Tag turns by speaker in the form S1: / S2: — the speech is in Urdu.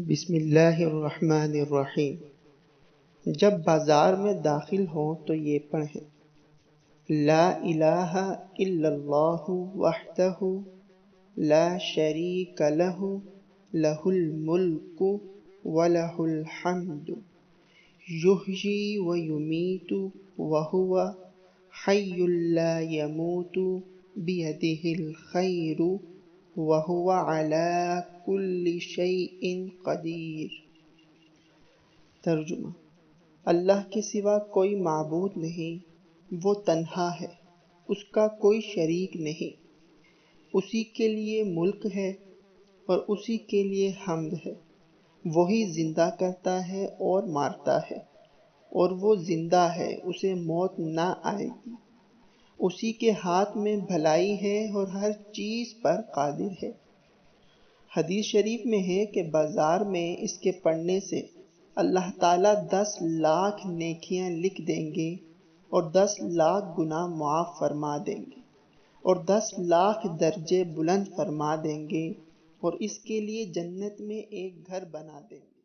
S1: بسم اللہ الرحمن الرحیم۔ جب بازار میں داخل ہوں تو یہ پڑھیں: لا الہ الا اللہ وحدہ لا شریک لہ لہ الملک ولہ الحمد یحیی ویمیت وہو حی لا یموت بیدہ الخیر وہو علی کل شیء قدیر۔ ترجمہ: اللہ کے سوا کوئی معبود نہیں، وہ تنہا ہے، اس کا کوئی شریک نہیں، اسی کے لیے ملک ہے اور اسی کے لیے حمد ہے۔ وہی زندہ کرتا ہے اور مارتا ہے، اور وہ زندہ ہے، اسے موت نہ آئے گی۔ اسی کے ہاتھ میں بھلائی ہے اور ہر چیز پر قادر ہے۔ حدیث شریف میں ہے کہ بازار میں اس کے پڑھنے سے اللہ تعالیٰ 10 لاکھ نیکیاں لکھ دیں گے اور 10 لاکھ گناہ معاف فرما دیں گے اور 10 لاکھ درجے بلند فرما دیں گے اور اس کے لیے جنت میں ایک گھر بنا دیں گے۔